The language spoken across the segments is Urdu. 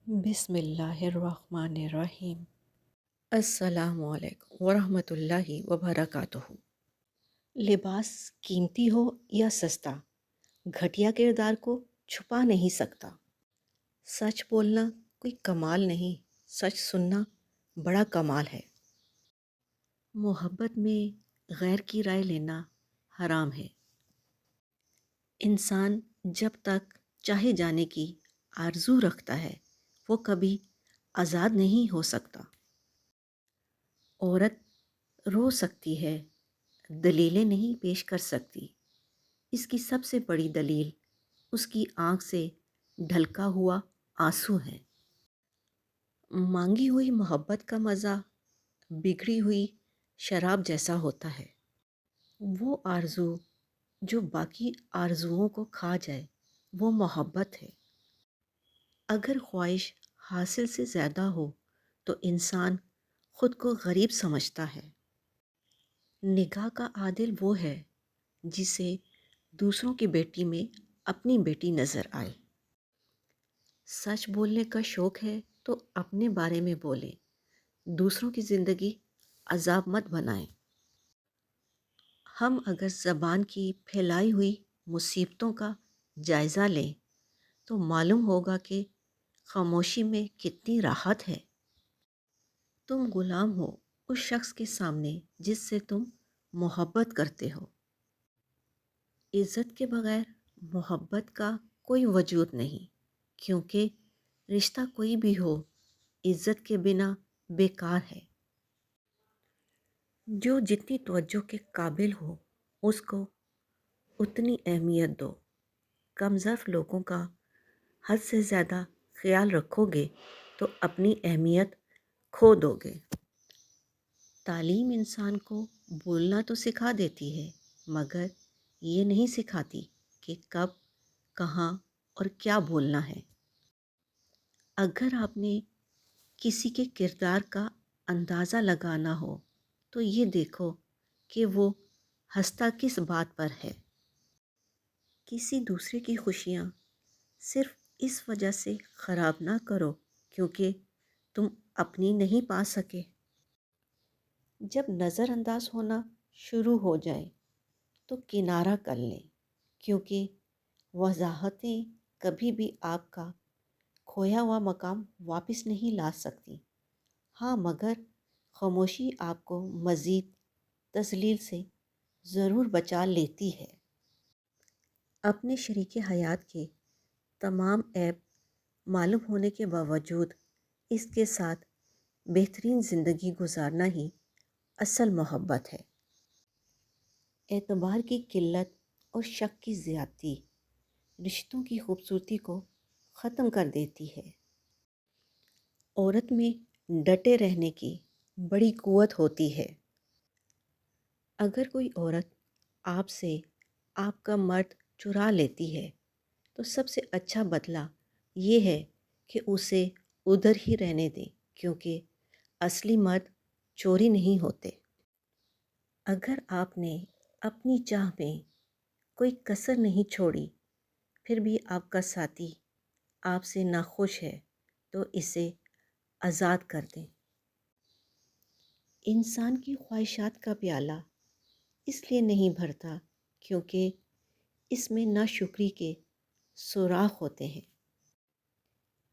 بسم اللہ الرحمن الرحیم۔ السلام علیکم ورحمۃ اللہ وبرکاتہ۔ لباس قیمتی ہو یا سستا، گھٹیا کردار کو چھپا نہیں سکتا۔ سچ بولنا کوئی کمال نہیں، سچ سننا بڑا کمال ہے۔ محبت میں غیر کی رائے لینا حرام ہے۔ انسان جب تک چاہے جانے کی آرزو رکھتا ہے وہ کبھی آزاد نہیں ہو سکتا۔ عورت رو سکتی ہے، دلیلیں نہیں پیش کر سکتی۔ اس کی سب سے بڑی دلیل اس کی آنکھ سے ڈھلکا ہوا آنسو ہے۔ مانگی ہوئی محبت کا مزہ بگڑی ہوئی شراب جیسا ہوتا ہے۔ وہ آرزو جو باقی آرزوؤں کو کھا جائے وہ محبت ہے۔ اگر خواہش حاصل سے زیادہ ہو تو انسان خود کو غریب سمجھتا ہے۔ نگاہ کا عادل وہ ہے جسے دوسروں کی بیٹی میں اپنی بیٹی نظر آئے۔ سچ بولنے کا شوق ہے تو اپنے بارے میں بولیں، دوسروں کی زندگی عذاب مت بنائیں۔ ہم اگر زبان کی پھیلائی ہوئی مصیبتوں کا جائزہ لیں تو معلوم ہوگا کہ خاموشی میں کتنی راحت ہے۔ تم غلام ہو اس شخص کے سامنے جس سے تم محبت کرتے ہو۔ عزت کے بغیر محبت کا کوئی وجود نہیں، کیونکہ رشتہ کوئی بھی ہو عزت کے بنا بیکار ہے۔ جو جتنی توجہ کے قابل ہو اس کو اتنی اہمیت دو۔ کم ظرف لوگوں کا حد سے زیادہ خیال رکھو گے تو اپنی اہمیت کھو دو گے۔ تعلیم انسان کو بولنا تو سکھا دیتی ہے مگر یہ نہیں سکھاتی کہ کب، کہاں اور کیا بولنا ہے۔ اگر آپ نے کسی کے کردار کا اندازہ لگانا ہو تو یہ دیکھو کہ وہ ہنستا کس بات پر ہے۔ کسی دوسرے کی خوشیاں صرف اس وجہ سے خراب نہ کرو کیونکہ تم اپنی نہیں پا سکے۔ جب نظر انداز ہونا شروع ہو جائے تو کنارہ کر لیں، کیونکہ وضاحتیں کبھی بھی آپ کا کھویا ہوا مقام واپس نہیں لا سکتی۔ ہاں مگر خاموشی آپ کو مزید تذلیل سے ضرور بچا لیتی ہے۔ اپنے شریک حیات کے تمام عیب معلوم ہونے کے باوجود اس کے ساتھ بہترین زندگی گزارنا ہی اصل محبت ہے۔ اعتبار کی قلت اور شک کی زیادتی رشتوں کی خوبصورتی کو ختم کر دیتی ہے۔ عورت میں ڈٹے رہنے کی بڑی قوت ہوتی ہے۔ اگر کوئی عورت آپ سے آپ کا مرد چرا لیتی ہے تو سب سے اچھا بدلہ یہ ہے کہ اسے ادھر ہی رہنے دیں، کیونکہ اصلی مرد چوری نہیں ہوتے۔ اگر آپ نے اپنی چاہ میں کوئی کسر نہیں چھوڑی پھر بھی آپ کا ساتھی آپ سے ناخوش ہے تو اسے آزاد کر دیں۔ انسان کی خواہشات کا پیالہ اس لیے نہیں بھرتا کیونکہ اس میں ناشکری کے سوراخ ہوتے ہیں۔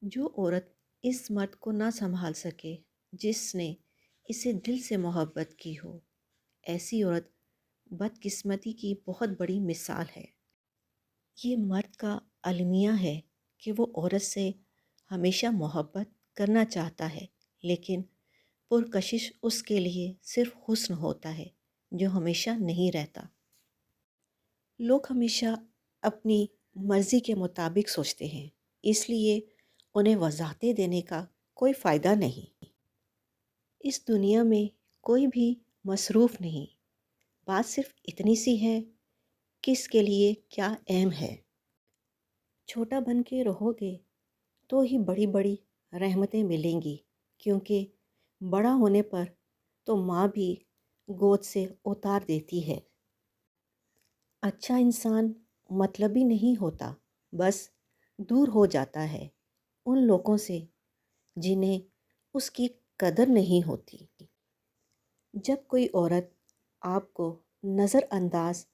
جو عورت اس مرد کو نہ سنبھال سکے جس نے اسے دل سے محبت کی ہو، ایسی عورت بدقسمتی کی بہت بڑی مثال ہے۔ یہ مرد کا المیہ ہے کہ وہ عورت سے ہمیشہ محبت کرنا چاہتا ہے لیکن پرکشش اس کے لیے صرف حسن ہوتا ہے جو ہمیشہ نہیں رہتا۔ لوگ ہمیشہ اپنی مرضی کے مطابق سوچتے ہیں، اس لیے انہیں وضاحتیں دینے کا کوئی فائدہ نہیں۔ اس دنیا میں کوئی بھی مصروف نہیں، بات صرف اتنی سی ہے کس کے لیے کیا اہم ہے۔ چھوٹا بن کے رہو گے تو ہی بڑی بڑی رحمتیں ملیں گی، کیونکہ بڑا ہونے پر تو ماں بھی گود سے اتار دیتی ہے۔ اچھا انسان مطلبی نہیں ہوتا، بس دور ہو جاتا ہے ان لوگوں سے جنہیں اس کی قدر نہیں ہوتی۔ جب کوئی عورت آپ کو نظر انداز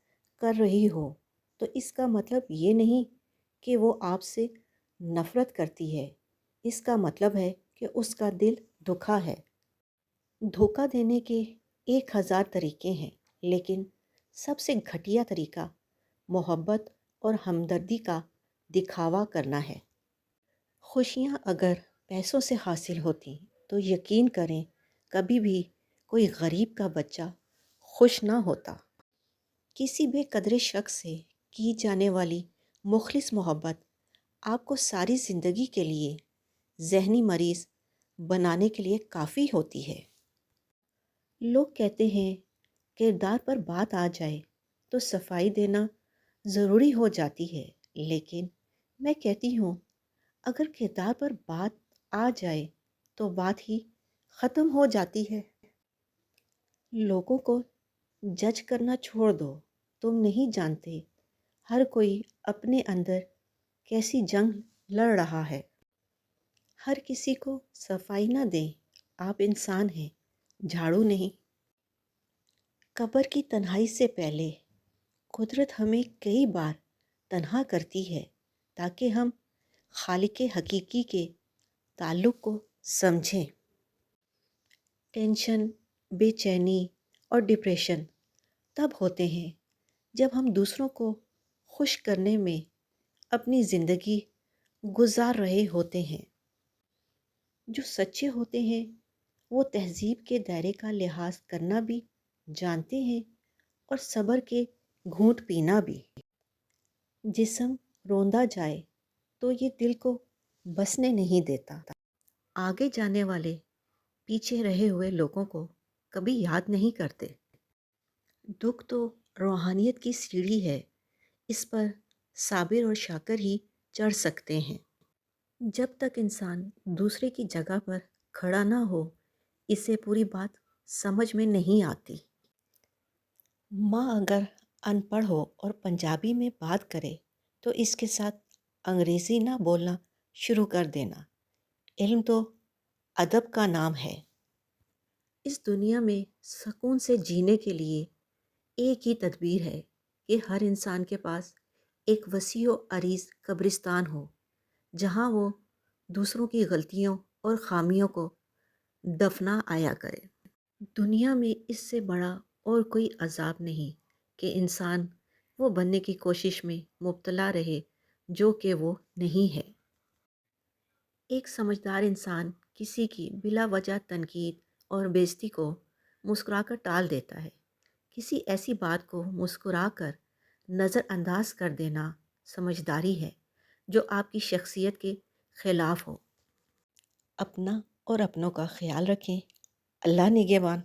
کر رہی ہو تو اس کا مطلب یہ نہیں کہ وہ آپ سے نفرت کرتی ہے، اس کا مطلب ہے کہ اس کا دل دکھا ہے۔ دھوکہ دینے کے 1000 طریقے ہیں، لیکن سب سے گھٹیا طریقہ محبت اور ہمدردی کا دکھاوا کرنا ہے۔ خوشیاں اگر پیسوں سے حاصل ہوتی تو یقین کریں کبھی بھی کوئی غریب کا بچہ خوش نہ ہوتا۔ کسی بے قدر شخص سے کی جانے والی مخلص محبت آپ کو ساری زندگی کے لیے ذہنی مریض بنانے کے لیے کافی ہوتی ہے۔ لوگ کہتے ہیں کردار پر بات آ جائے تو صفائی دینا ضروری ہو جاتی ہے، لیکن میں کہتی ہوں اگر کردار پر بات آ جائے تو بات ہی ختم ہو جاتی ہے۔ لوگوں کو جج کرنا چھوڑ دو، تم نہیں جانتے ہر کوئی اپنے اندر کیسی جنگ لڑ رہا ہے۔ ہر کسی کو صفائی نہ دیں، آپ انسان ہیں، جھاڑو نہیں۔ قبر کی تنہائی سے پہلے قدرت ہمیں کئی بار تنہا کرتی ہے تاکہ ہم خالق حقیقی کے تعلق کو سمجھیں۔ ٹینشن، بے چینی اور ڈپریشن تب ہوتے ہیں جب ہم دوسروں کو خوش کرنے میں اپنی زندگی گزار رہے ہوتے ہیں۔ جو سچے ہوتے ہیں وہ تہذیب کے دائرے کا لحاظ کرنا بھی جانتے ہیں اور صبر کے گھونٹ پینا بھی۔ جسم روندا جائے تو یہ دل کو بسنے نہیں دیتا۔ آگے جانے والے پیچھے رہے ہوئے لوگوں کو کبھی یاد نہیں کرتے۔ دکھ تو روحانیت کی سیڑھی ہے، اس پر صابر اور شاکر ہی چڑھ سکتے ہیں۔ جب تک انسان دوسرے کی جگہ پر کھڑا نہ ہو اسے پوری بات سمجھ میں نہیں آتی۔ ماں اگر ان پڑھ ہو اور پنجابی میں بات کرے تو اس کے ساتھ انگریزی نہ بولنا شروع کر دینا۔ علم تو ادب کا نام ہے۔ اس دنیا میں سکون سے جینے کے لیے ایک ہی تدبیر ہے کہ ہر انسان کے پاس ایک وسیع و عریض قبرستان ہو جہاں وہ دوسروں کی غلطیوں اور خامیوں کو دفنا آیا کرے۔ دنیا میں اس سے بڑا اور کوئی عذاب نہیں کہ انسان وہ بننے کی کوشش میں مبتلا رہے جو کہ وہ نہیں ہے۔ ایک سمجھدار انسان کسی کی بلا وجہ تنقید اور بےعزتی کو مسکرا کر ٹال دیتا ہے۔ کسی ایسی بات کو مسکرا کر نظر انداز کر دینا سمجھداری ہے جو آپ کی شخصیت کے خلاف ہو۔ اپنا اور اپنوں کا خیال رکھیں۔ اللہ نگہبان۔